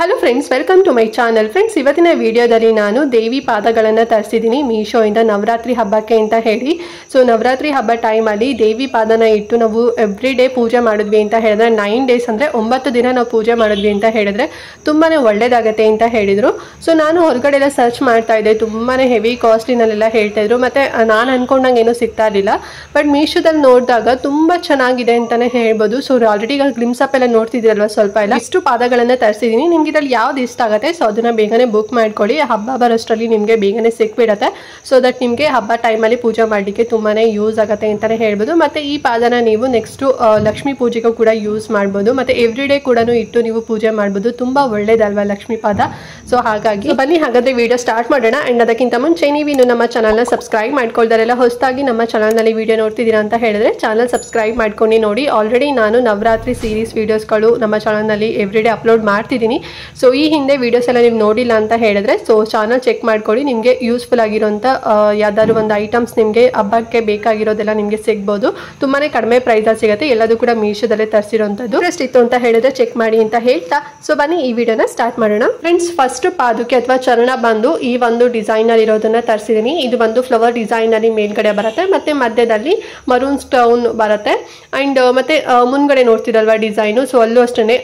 Hello friends, welcome to my channel. Friends, ಇವತ್ತಿನ ವಿಡಿಯೋದಲ್ಲಿ ನಾನು ದೇವಿ ಪಾದಗಳನ್ನು ತರಿಸಿದ್ದೀನಿ ಮೀಶೋಯಿಂದ ನವರಾತ್ರಿ ಹಬ್ಬಕ್ಕೆ ಅಂತ ಹೇಳಿ. ಸೊ ನವರಾತ್ರಿ ಹಬ್ಬ ಟೈಮಲ್ಲಿ ದೇವಿ ಪಾದನ ಇಟ್ಟು ನಾವು ಎವ್ರಿ ಡೇ ಪೂಜೆ ಮಾಡಿದ್ವಿ ಅಂತ ಹೇಳಿದ್ರೆ 9 ಡೇಸ್ ಅಂದರೆ 9 ದಿನ ನಾವು ಪೂಜೆ ಮಾಡಿದ್ವಿ ಅಂತ ಹೇಳಿದ್ರೆ ತುಂಬಾ ಒಳ್ಳೇದಾಗತ್ತೆ ಅಂತ ಹೇಳಿದರು. ಸೊ ನಾನು ಹೊರಗಡೆ ಎಲ್ಲ ಸರ್ಚ್ ಮಾಡ್ತಾ ಇದ್ದೆ, ತುಂಬಾ ಹೆವಿ ಕಾಸ್ಟ್ಲಿನಲ್ಲೆಲ್ಲ ಹೇಳ್ತಾ ಇದ್ರು. ಮತ್ತು ನಾನು ಅನ್ಕೊಂಡಂಗೆ ಏನೂ ಸಿಗ್ತಾ ಇರಲಿಲ್ಲ. ಬಟ್ ಮೀಶೋದಲ್ಲಿ ನೋಡಿದಾಗ ತುಂಬ ಚೆನ್ನಾಗಿದೆ ಅಂತಲೇ ಹೇಳ್ಬೋದು. ಸೊ ಆಲ್ರೆಡಿ ಈಗ ಗ್ಲಿಮ್ಸ್ ಅಪ್ ಎಲ್ಲ ನೋಡ್ತಿದ್ದೀರಲ್ವ, ಸ್ವಲ್ಪ ಎಲ್ಲ ಇಷ್ಟು ಪಾದಗಳನ್ನು ತರಿಸಿದ್ದೀನಿ. ನಿಮ್ಗೆ ಇದ್ರಲ್ಲಿ ಯಾವ್ದು ಇಷ್ಟ ಆಗುತ್ತೆ ಸೊ ಅದನ್ನ ಬೇಗನೆ ಬುಕ್ ಮಾಡ್ಕೊಳ್ಳಿ. ಹಬ್ಬ ಬರೋಷ್ಟರಲ್ಲಿ ನಿಮಗೆ ಬೇಗನೆ ಸಿಕ್ಬಿಡತ್ತೆ. ಸೊ ದಟ್ ನಿಮಗೆ ಹಬ್ಬ ಟೈಮಲ್ಲಿ ಪೂಜೆ ಮಾಡಲಿಕ್ಕೆ ತುಂಬಾನೇ ಯೂಸ್ ಆಗುತ್ತೆ ಅಂತಾನೆ ಹೇಳ್ಬೋದು. ಮತ್ತೆ ಈ ಪಾದನ ನೀವು ನೆಕ್ಸ್ಟ್ ಲಕ್ಷ್ಮೀ ಪೂಜೆಗೂ ಕೂಡ ಯೂಸ್ ಮಾಡ್ಬೋದು. ಮತ್ತೆ ಎವ್ರಿ ಡೇ ಕೂಡ ಇಟ್ಟು ನೀವು ಪೂಜೆ ಮಾಡ್ಬೋದು. ತುಂಬಾ ಒಳ್ಳೇದಲ್ವಾ ಲಕ್ಷ್ಮೀ ಪಾದ. ಸೊ ಹಾಗಾಗಿ ಬನ್ನಿ ಹಾಗಾದ್ರೆ ವಿಡಿಯೋ ಸ್ಟಾರ್ಟ್ ಮಾಡೋಣ. ಅಂಡ್ ಅದಕ್ಕಿಂತ ಮುಂಚೆ ನೀವು ಇನ್ನು ನಮ್ಮ ಚಾನಲ್ನ ಸಬ್ಸ್ಕ್ರೈಬ್ ಮಾಡ್ಕೊಳ್ದಾರೆಲ್ಲ ಹೊಸದಾಗಿ ನಮ್ಮ ಚಾನಲ್ನಲ್ಲಿ ವಿಡಿಯೋ ನೋಡ್ತಿದ್ದೀರಾ ಅಂತ ಹೇಳಿದ್ರೆ ಚಾನಲ್ ಸಬ್ಸ್ಕ್ರೈಬ್ ಮಾಡ್ಕೊಂಡು ನೋಡಿ. ಆಲ್ರೆಡಿ ನಾನು ನವರಾತ್ರಿ ಸೀರೀಸ್ ವಿಡಿಯೋಸ್ಗಳು ನಮ್ಮ ಚಾನಲ್ನಲ್ಲಿ ಎವ್ರಿ ಡೇ ಅಪ್ಲೋಡ್ ಮಾಡ್ತಿದ್ದೀನಿ. ಸೊ ಈ ಹಿಂದೆ ವಿಡಿಯೋಸ್ ಎಲ್ಲ ನೀವು ನೋಡಿಲ್ಲ ಅಂತ ಹೇಳಿದ್ರೆ ಸೊ ಚಾನಲ್ ಚೆಕ್ ಮಾಡ್ಕೊಳ್ಳಿ. ನಿಮಗೆ ಯೂಸ್ಫುಲ್ ಆಗಿರೋಂಥ ಯಾವ್ದಾದ್ರು ಒಂದು ಐಟಮ್ಸ್ ನಿಮಗೆ ಹಬ್ಬಕ್ಕೆ ಬೇಕಾಗಿರೋದೆಲ್ಲ ನಿಮಗೆ ಸಿಗ್ಬೋದು. ತುಂಬಾನೇ ಕಡಿಮೆ ಪ್ರೈಸಲ್ಲಿ ಸಿಗುತ್ತೆ. ಎಲ್ಲದೂ ಕೂಡ ಮೀಶೋದಲ್ಲೇ ತರಿಸಿರೋಂಥದ್ದು. ಇಂಟ್ರೆಸ್ಟ್ ಇತ್ತು ಅಂತ ಹೇಳಿದ್ರೆ ಚೆಕ್ ಮಾಡಿ ಅಂತ ಹೇಳ್ತಾ ಸೊ ಬನ್ನಿ ಈ ವಿಡಿಯೋನ ಸ್ಟಾರ್ಟ್ ಮಾಡೋಣ. ಫ್ರೆಂಡ್ಸ್, ಫಸ್ಟ್ ಪಾದುಕೆ ಅಥವಾ ಚರಣ ಬಂದು ಈ ಒಂದು ಡಿಸೈನ್ ಅಲ್ಲಿ ಇರೋದನ್ನ ತರಿಸಿದ್ದೀನಿ. ಇದು ಬಂದು ಫ್ಲವರ್ ಡಿಸೈನ್ ಅಲ್ಲಿ ಮೇಲ್ಗಡೆ ಬರುತ್ತೆ, ಮತ್ತೆ ಮಧ್ಯದಲ್ಲಿ ಮರೂನ್ ಸ್ಟೋನ್ ಬರುತ್ತೆ. ಅಂಡ್ ಮತ್ತೆ ಮುಂದ್ಗಡೆ ನೋಡ್ತಿರಲ್ವಾ ಡಿಸೈನು, ಸೊ ಅಲ್ಲೂ ಅಷ್ಟೇ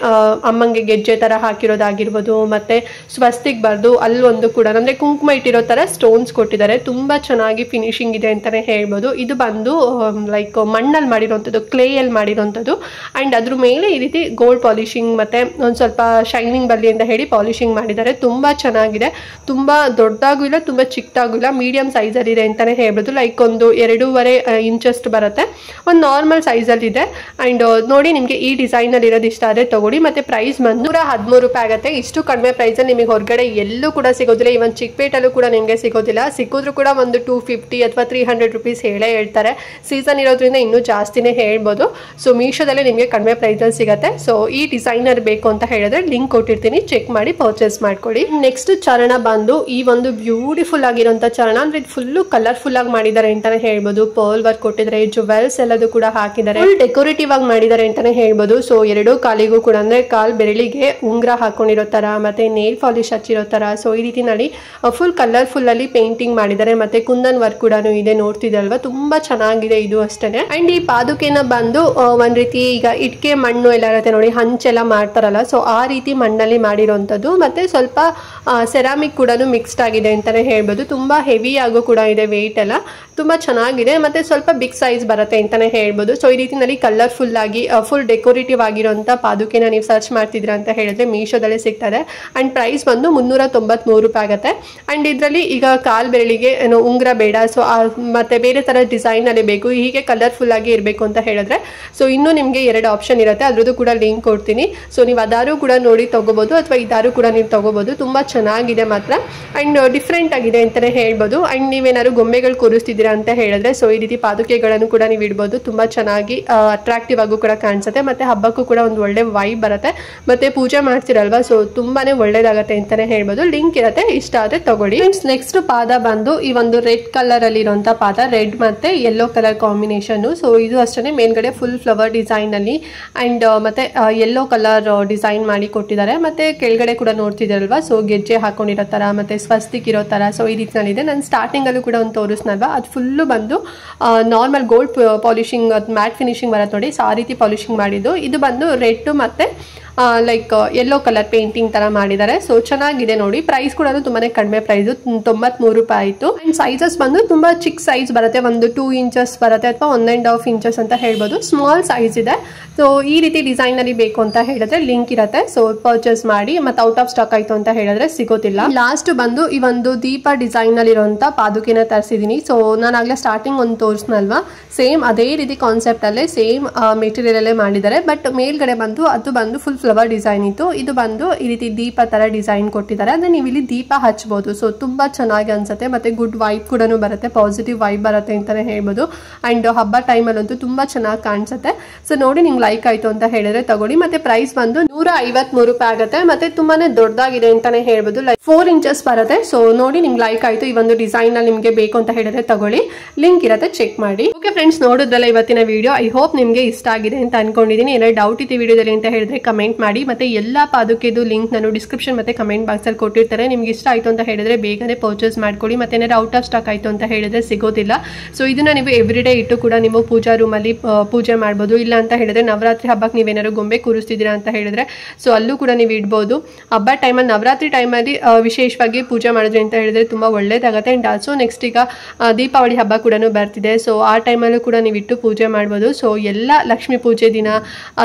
ಅಮ್ಮಂಗೆ ಗೆಜ್ಜೆ ತರ ಹಾಕಿರೋದಾಗಿರ್ಬೋದು. ಮತ್ತೆ ಸ್ವಸ್ತಿಕ್ ಬರ್ದು ಅಲ್ಲೊಂದು ಕೂಡ ಅಂದ್ರೆ ಕುಂಕುಮ ಇಟ್ಟಿರೋ ತರ ಸ್ಟೋನ್ಸ್ ಕೊಟ್ಟಿದ್ದಾರೆ. ತುಂಬಾ ಚೆನ್ನಾಗಿ ಫಿನಿಶಿಂಗ್ ಇದೆ ಅಂತಾನೆ ಹೇಳ್ಬೋದು. ಇದು ಬಂದು ಲೈಕ್ ಮಣ್ಣಲ್ಲಿ ಮಾಡಿರೋಂಥದ್ದು, ಕ್ಲೇ ಅಲ್ಲಿ ಮಾಡಿರೋಂಥದ್ದು. ಅಂಡ್ ಅದ್ರ ಮೇಲೆ ಈ ರೀತಿ ಗೋಲ್ಡ್ ಪಾಲಿಶಿಂಗ್ ಮತ್ತೆ ಒಂದ್ ಸ್ವಲ್ಪ ಶೈನಿಂಗ್ ಬರ್ಲಿ ಅಂತ ಹೇಳಿ ಪಾಲಿಶಿಂಗ್ ಮಾಡಿದ್ದಾರೆ. ತುಂಬಾ ಚೆನ್ನಾಗಿದೆ. ತುಂಬಾ ದೊಡ್ಡದಾಗೂ ಇಲ್ಲ, ತುಂಬಾ ಚಿಕ್ಕದಾಗೂ ಇಲ್ಲ, ಮೀಡಿಯಂ ಸೈಜ್ ಅಲ್ಲಿ ಇದೆ ಅಂತಾನೆ ಹೇಳ್ಬೋದು. ಲೈಕ್ ಒಂದು 2.5 ಇಂಚಷ್ಟು ಬರುತ್ತೆ. ಒಂದು ನಾರ್ಮಲ್ ಸೈಜ್ ಅಲ್ಲಿ ಇದೆ. ಅಂಡ್ ನೋಡಿ, ನಿಮ್ಗೆ ಈ ಡಿಸೈನ್ ಅಲ್ಲಿ ಇರೋದು ಇಷ್ಟ ಆದ್ರೆ ತಗೊಳ್ಳಿ. ಮತ್ತೆ ಪ್ರೈಸ್ ಬಂದು 113 ರೂಪಾಯಿ ಆಗುತ್ತೆ. ಇಷ್ಟು ಕಡಿಮೆ ಪ್ರೈಸ್ ನಿಮಗೆ ಹೊರಗಡೆ ಎಲ್ಲೂ ಕೂಡ ಸಿಗೋದಿಲ್ಲ. ಇವನ್ ಚಿಕ್ಕಪೇಟಲ್ಲೂ ಕೂಡ ನಿಮಗೆ ಸಿಗೋದಿಲ್ಲ. ಸಿಕ್ಕಿದ್ರು ಕೂಡ ಒಂದು 250 ಅಥವಾ 300 ರುಪೀಸ್ ಹೇಳೇ ಹೇಳ್ತಾರೆ. ಸೀಸನ್ ಇರೋದ್ರಿಂದ ಇನ್ನೂ ಜಾಸ್ತಿನೇ ಹೇಳ್ಬೋದು. ಸೊ ಮೀಶೋದಲ್ಲೇ ನಿಮಗೆ ಕಡಿಮೆ ಪ್ರೈಸಲ್ಲಿ ಸಿಗುತ್ತೆ. ಸೊ ಈ ಡಿಸೈನರ್ ಬೇಕು ಅಂತ ಹೇಳಿದ್ರೆ ಲಿಂಕ್ ಕೊಟ್ಟಿರ್ತೀನಿ, ಚೆಕ್ ಮಾಡಿ ಪರ್ಚೇಸ್ ಮಾಡ್ಕೊಳ್ಳಿ. ನೆಕ್ಸ್ಟ್ ಚರಣ ಬಂದು ಈ ಒಂದು ಬ್ಯೂಟಿಫುಲ್ ಆಗಿರುವಂತ ಚರಣ. ಅಂದ್ರೆ ಇದು ಫುಲ್ಲು ಕಲರ್ಫುಲ್ ಆಗಿ ಮಾಡಿದ್ದಾರೆ ಅಂತಾನೆ ಹೇಳ್ಬೋದು. ಪರ್ಲ್ ವರ್ಕ್ ಕೊಟ್ಟಿದ್ದಾರೆ, ಜುವೆಲ್ಸ್ ಎಲ್ಲದೂ ಕೂಡ ಹಾಕಿದ್ದಾರೆ, ಫುಲ್ ಡೆಕೋರೇಟಿವ್ ಆಗಿ ಮಾಡಿದ್ದಾರೆ ಅಂತಾನೆ ಹೇಳ್ಬೋದು. ಸೊ ಎರಡೂ ಕಾಲಿಗೂ ಕೂಡ ಅಂದ್ರೆ ಕಾಲ್ ಬೆರಳಿಗೆ ಉಂಗ್ರ ಹಾಕೊಂಡಿರೋ ತರ, ಮತ್ತೆ ನೇಲ್ ಪಾಲಿಶ್ ಹಚ್ಚಿರೋ ತರ. ಸೊ ಈ ರೀತಿನಲ್ಲಿ ಫುಲ್ ಕಲರ್ಫುಲ್ ಅಲ್ಲಿ ಪೇಂಟಿಂಗ್ ಮಾಡಿದ್ದಾರೆ. ಮತ್ತೆ ಕುಂದನ್ ವರ್ಕ್ ಕೂಡ ಇದೆ, ನೋಡ್ತಿದಲ್ವಾ, ತುಂಬಾ ಚೆನ್ನಾಗಿದೆ ಇದು ಅಷ್ಟೇನೆ. ಅಂಡ್ ಈ ಪಾದುಕೆನ ಬಂದು ಒಂದ್ ರೀತಿ ಈಗ ಇಟ್ಕೆ ಮಣ್ಣು ಎಲ್ಲ ಇರುತ್ತೆ ನೋಡಿ, ಹಂಚೆಲ್ಲ ಮಾಡ್ತಾರಲ್ಲ, ಸೊ ಆ ರೀತಿ ಮಣ್ಣಲ್ಲಿ ಮಾಡಿರೋಂಥದ್ದು. ಮತ್ತೆ ಸ್ವಲ್ಪ ಸೆರಾಮಿಕ್ ಕೂಡ ಮಿಕ್ಸ್ಡ್ ಆಗಿದೆ ಅಂತಾನೆ ಹೇಳ್ಬೋದು. ತುಂಬಾ ಹೆವಿ ಆಗೋ ಕೂಡ ಇದೆ, ವೆಯ್ಟ್ ಎಲ್ಲ ತುಂಬಾ ಚೆನ್ನಾಗಿದೆ. ಮತ್ತೆ ಸ್ವಲ್ಪ ಬಿಗ್ ಸೈಜ್ ಬರುತ್ತೆ ಅಂತಾನೆ ಹೇಳ್ಬೋದು. ಸೊ ಈ ರೀತಿನಲ್ಲಿ ಕಲರ್ಫುಲ್ ಆಗಿ ಫುಲ್ ಡೆಕೋರೇಟಿವ್ ಆಗಿರೋಂಥ ಪಾದುಕೆನ ನೀವು ಸರ್ಚ್ ಮಾಡ್ತಿದ್ರ ಅಂತ ಹೇಳಿದ್ರೆ ಮೀಶೋದಲ್ಲೇ ಸಿಗ್ತದೆ. ಅಂಡ್ ಪ್ರೈಸ್ ಬಂದು 393 ರೂಪಾಯಿ ಆಗುತ್ತೆ. ಅಂಡ್ ಇದರಲ್ಲಿ ಈಗ ಕಾಲ್ ಬೆರಳಿಗೆ ಏನೋ ಉಂಗ್ರ ಬೇಡ, ಸೊ ಮತ್ತೆ ಬೇರೆ ತರ ಡಿಸೈನ್ ಅಲ್ಲಿ ಬೇಕು, ಹೀಗೆ ಕಲರ್ಫುಲ್ ಆಗಿ ಇರಬೇಕು ಅಂತ ಹೇಳಿದ್ರೆ ಸೊ ಇನ್ನೂ ನಿಮಗೆ 2 ಆಪ್ಷನ್ ಇರುತ್ತೆ. ಅದ್ರದ್ದು ಕೂಡ ಲಿಂಕ್ ಕೊಡ್ತೀನಿ. ಸೊ ನೀವು ಅದಾರು ಕೂಡ ನೋಡಿ ತಗೋಬಹುದು, ಅಥವಾ ಇದಾರು ಕೂಡ ನೀವು ತಗೋಬಹುದು. ತುಂಬಾ ಚೆನ್ನಾಗಿದೆ ಮಾತ್ರ. ಅಂಡ್ ಡಿಫ್ರೆಂಟ್ ಆಗಿದೆ ಅಂತಾನೆ ಹೇಳ್ಬೋದು. ಅಂಡ್ ನೀವೇನಾದ್ರು ಗೊಂಬೆಗಳು ಕೂರಿಸ್ತಿದ್ದೀರಾ ಅಂತ ಹೇಳಿದ್ರೆ ಸೊ ಈ ರೀತಿ ಪಾದುಕೆಗಳನ್ನು ಕೂಡ ನೀವು ಇಡ್ಬೋದು. ತುಂಬಾ ಚೆನ್ನಾಗಿ ಅಟ್ರಾಕ್ಟಿವ್ ಆಗು ಕೂಡ ಕಾಣಿಸುತ್ತೆ. ಮತ್ತೆ ಹಬ್ಬಕ್ಕೂ ಕೂಡ ಒಂದು ಒಳ್ಳೆ ವೈಬ್ ಬರುತ್ತೆ. ಮತ್ತೆ ಪೂಜೆ ಮಾಡ್ತಿರಲ್ವಾ, ಸೊ ತುಂಬಾನೇ ಒಳ್ಳೇದಾಗತ್ತೆ ಅಂತಾನೆ ಹೇಳ್ಬೋದು. ಲಿಂಕ್ ಇರುತ್ತೆ, ಇಷ್ಟ ಆದ್ರೆ ತಗೊಳ್ಳಿ. ನೆಕ್ಸ್ಟ್ ಪಾದ ಬಂದು ಈ ಒಂದು ರೆಡ್ ಕಲರ್ ಅಲ್ಲಿ ಇರುವಂತ ಪಾದ, ರೆಡ್ ಮತ್ತೆ ಯೆಲ್ಲೋ ಕಲರ್ ಕಾಂಬಿನೇಷನ್. ಸೊ ಇದು ಅಷ್ಟೇ ಮೇಲ್ಗಡೆ ಫುಲ್ ಫ್ಲವರ್ ಡಿಸೈನ್ ಅಲ್ಲಿ ಅಂಡ್ ಮತ್ತೆ ಯೆಲ್ಲೋ ಕಲರ್ ಡಿಸೈನ್ ಮಾಡಿ ಕೊಟ್ಟಿದ್ದಾರೆ. ಮತ್ತೆ ಕೆಳಗಡೆ ಕೂಡ ನೋಡ್ತಿದ್ದೀರಲ್ವಾ, ಸೊ ಗೆಜ್ಜೆ ಹಾಕೊಂಡಿರೋ ತರ, ಮತ್ತೆ ಸ್ವಸ್ತಿಕ್ ಇರೋ ತರ. ಸೊ ಈ ರೀತಿಯಲ್ಲಿ ಇದೆ. ನಾನು ಸ್ಟಾರ್ಟಿಂಗ್ ಅಲ್ಲೂ ಕೂಡ ಒಂದು ತೋರಿಸ್ನಲ್ವಾ, ಅದು ಫುಲ್ಲು ಬಂದು normal gold polishing, mat finishing ಬರುತ್ತೆ ನೋಡಿ, ಸೊ ಆ ರೀತಿ ಪಾಲಿಶಿಂಗ್ ಮಾಡಿದ್ದು. ಇದು ಬಂದು ರೆಡ್ ಮತ್ತೆ ಲೈಕ್ ಯೆಲ್ಲೋ ಕಲರ್ ಪೇಂಟಿಂಗ್ ತರ ಮಾಡಿದ್ದಾರೆ. ಸೊ ಚೆನ್ನಾಗಿದೆ ನೋಡಿ. ಪ್ರೈಸ್ ಕೂಡ ತುಂಬಾನೇ ಕಡಿಮೆ ಪ್ರೈಸ್, 93 ರೂಪಾಯಿ ಆಯಿತು. ಅಂಡ್ ಸೈಜಸ್ ಬಂದು ತುಂಬಾ ಚಿಕ್ಕ ಸೈಜ್ ಬರುತ್ತೆ, ಒಂದು 2 ಇಂಚಸ್ ಬರುತ್ತೆ ಅಥವಾ 1.5 ಇಂಚಸ್ ಅಂತ ಹೇಳ್ಬೋದು. ಸ್ಮಾಲ್ ಸೈಜ್ ಇದೆ. ಸೊ ಈ ರೀತಿ ಡಿಸೈನ್ ಅಲ್ಲಿ ಬೇಕು ಅಂತ ಹೇಳಿದ್ರೆ ಲಿಂಕ್ ಇರುತ್ತೆ. ಸೊ ಪರ್ಚೇಸ್ ಮಾಡಿ. ಮತ್ತೆ ಔಟ್ ಆಫ್ ಸ್ಟಾಕ್ ಆಯ್ತು ಅಂತ ಹೇಳಿದ್ರೆ ಸಿಗೋದಿಲ್ಲ. ಲಾಸ್ಟ್ ಬಂದು ಈ ಒಂದು ದೀಪ ಡಿಸೈನ್ ಅಲ್ಲಿ ಇರುವಂತ ಪಾದುಕೆನ ತರಿಸಿದೀನಿ. ಸೊ ನಾನು ಆಗ್ಲೇ ಸ್ಟಾರ್ಟಿಂಗ್ ಒಂದು ತೋರಿಸ್ನಲ್ವಾ, ಸೇಮ್ ಅದೇ ರೀತಿ ಕಾನ್ಸೆಪ್ಟ್ ಅಲ್ಲೇ ಸೇಮ್ ಮೆಟೀರಿಯಲ್ ಅಲ್ಲೇ ಮಾಡಿದ್ದಾರೆ. ಬಟ್ ಮೇಲ್ಗಡೆ ಬಂದು ಅದು ಬಂದು ಫುಲ್ ಫ್ಲವರ್ ಡಿಸೈನ್ ಇತ್ತು. ಇದು ಬಂದು ಈ ರೀತಿ ದೀಪ ತರ ಡಿಸೈನ್ ಕೊಟ್ಟಿದ್ದಾರೆ. ಅಂದ್ರೆ ನೀವು ಇಲ್ಲಿ ದೀಪ ಹಚ್ಬಹುದು. ಸೊ ತುಂಬಾ ಚೆನ್ನಾಗಿ ಅನ್ಸುತ್ತೆ. ಮತ್ತೆ ಗುಡ್ ವೈಬ್ ಕೂಡ ಬರುತ್ತೆ, ಪಾಸಿಟಿವ್ ವೈಬ್ ಬರುತ್ತೆ ಅಂತಾನೆ ಹೇಳ್ಬೋದು. ಅಂಡ್ ಹಬ್ಬ ಟೈಮ್ ಅಲ್ಲಂತೂ ತುಂಬಾ ಚೆನ್ನಾಗಿ ಕಾಣಿಸುತ್ತೆ. ಸೊ ನೋಡಿ, ನಿಮ್ಗೆ ಲೈಕ್ ಆಯ್ತು ಅಂತ ಹೇಳಿದ್ರೆ ತಗೊಳ್ಳಿ. ಮತ್ತೆ ಪ್ರೈಸ್ ಬಂದು 153 ರೂಪಾಯಿ ಆಗುತ್ತೆ. ಮತ್ತೆ ತುಂಬಾನೇ ದೊಡ್ಡದಾಗಿದೆ ಅಂತಾನೆ ಹೇಳ್ಬೋದು, ಲೈಕ್ 4 ಇಂಚಸ್ ಬರುತ್ತೆ. ಸೊ ನೋಡಿ, ನಿಮ್ಗೆ ಲೈಕ್ ಆಯ್ತು, ಈ ಒಂದು ಡಿಸೈನ್ ಅಲ್ಲಿ ನಿಮ್ಗೆ ಬೇಕು ಅಂತ ಹೇಳಿದ್ರೆ ತಗೊಳ್ಳಿ. ಲಿಂಕ್ ಇರುತ್ತೆ, ಚೆಕ್ ಮಾಡಿ. ಓಕೆ ಫ್ರೆಂಡ್ಸ್, ನೋಡಿದ್ರಲ್ಲ ಇವತ್ತಿನ ವಿಡಿಯೋ. ಐ ಹೋಪ್ ನಿಮ್ಗೆ ಇಷ್ಟ ಆಗಿದೆ ಅಂತ ಅನ್ಕೊಂಡಿದ್ದೀನಿ. ಏನಾದ್ರು ಡೌಟ್ ಇತ್ತು ವಿಡಿಯೋದಲ್ಲಿ ಅಂತ ಹೇಳಿದ್ರೆ ಕಮೆಂಟ್ ಕಮೆಂಟ್ ಮಾಡಿ. ಮತ್ತು ಎಲ್ಲ ಪಾದುಕೆದು ಲಿಂಕ್ ನಾನು ಡಿಸ್ಕ್ರಿಪ್ಷನ್ ಮತ್ತು ಕಮೆಂಟ್ ಬಾಕ್ಸಲ್ಲಿ ಕೊಟ್ಟಿರ್ತಾರೆ. ನಿಮ್ಗೆ ಇಷ್ಟ ಆಯಿತು ಅಂತ ಹೇಳಿದ್ರೆ ಬೇಗನೆ ಪರ್ಚೇಸ್ ಮಾಡ್ಕೊಳ್ಳಿ. ಮತ್ತು ಏನಾದ್ರು ಔಟ್ ಆಫ್ ಸ್ಟಾಕ್ ಆಯಿತು ಅಂತ ಹೇಳಿದ್ರೆ ಸಿಗೋದಿಲ್ಲ. ಸೊ ಇದನ್ನು ನೀವು ಎವ್ರಿಡೇ ಇಟ್ಟು ಕೂಡ ನೀವು ಪೂಜಾ ರೂಮಲ್ಲಿ ಪೂಜೆ ಮಾಡ್ಬೋದು. ಇಲ್ಲ ಅಂತ ಹೇಳಿದ್ರೆ ನವರಾತ್ರಿ ಹಬ್ಬಕ್ಕೆ ನೀವೇನಾದ್ರು ಗೊಂಬೆ ಕೂರಿಸ್ತಿದ್ದೀರಾ ಅಂತ ಹೇಳಿದ್ರೆ ಸೊ ಅಲ್ಲೂ ಕೂಡ ನೀವು ಇಡ್ಬೋದು. ಹಬ್ಬ ಟೈಮಲ್ಲಿ ನವರಾತ್ರಿ ಟೈಮಲ್ಲಿ ವಿಶೇಷವಾಗಿ ಪೂಜೆ ಮಾಡಿದ್ರಿ ಅಂತ ಹೇಳಿದ್ರೆ ತುಂಬ ಒಳ್ಳೇದಾಗುತ್ತೆ. ಆ್ಯಂಡ್ ಆಲ್ಸೋ ನೆಕ್ಸ್ಟ್ ಈಗ ದೀಪಾವಳಿ ಹಬ್ಬ ಕೂಡ ಬರ್ತಿದೆ. ಸೊ ಆ ಟೈಮಲ್ಲೂ ಕೂಡ ನೀವು ಇಟ್ಟು ಪೂಜೆ ಮಾಡ್ಬೋದು. ಸೊ ಎಲ್ಲ ಲಕ್ಷ್ಮೀ ಪೂಜೆ ದಿನ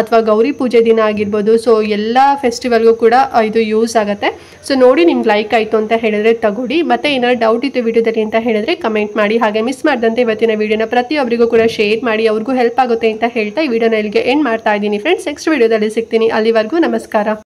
ಅಥವಾ ಗೌರಿ ಪೂಜೆ ದಿನ ಆಗಿರ್ಬೋದು. ಸೊ ಎಲ್ಲ ಫೆಸ್ಟಿವಲ್ಗೂ ಕೂಡ ಇದು ಯೂಸ್ ಆಗುತ್ತೆ. ಸೊ ನೋಡಿ ನಿಮ್ಗೆ ಲೈಕ್ ಆಯಿತು ಅಂತ ಹೇಳಿದ್ರೆ ತಗೊಳ್ಳಿ. ಮತ್ತೆ ಏನಾದ್ರು ಡೌಟ್ ಇತ್ತು ವಿಡಿಯೋದಲ್ಲಿ ಅಂತ ಹೇಳಿದ್ರೆ ಕಮೆಂಟ್ ಮಾಡಿ. ಹಾಗೆ ಮಿಸ್ ಮಾಡಿದಂತೆ ಇವತ್ತಿನ ವಿಡಿಯೋನ ಪ್ರತಿಯೊಬ್ಬರಿಗೂ ಕೂಡ ಶೇರ್ ಮಾಡಿ, ಅವ್ರಿಗೂ ಹೆಲ್ಪ್ ಆಗುತ್ತೆ ಅಂತ ಹೇಳ್ತಾ ಈ ವಿಡಿಯೋನ ಇಲ್ಲಿಗೆ ಎಂಡ್ ಮಾಡ್ತಾ ಇದ್ದೀನಿ ಫ್ರೆಂಡ್ಸ್. ನೆಕ್ಸ್ಟ್ ವಿಡಿಯೋದಲ್ಲಿ ಸಿಗ್ತೀನಿ. ಅಲ್ಲಿವರೆಗೂ ನಮಸ್ಕಾರ.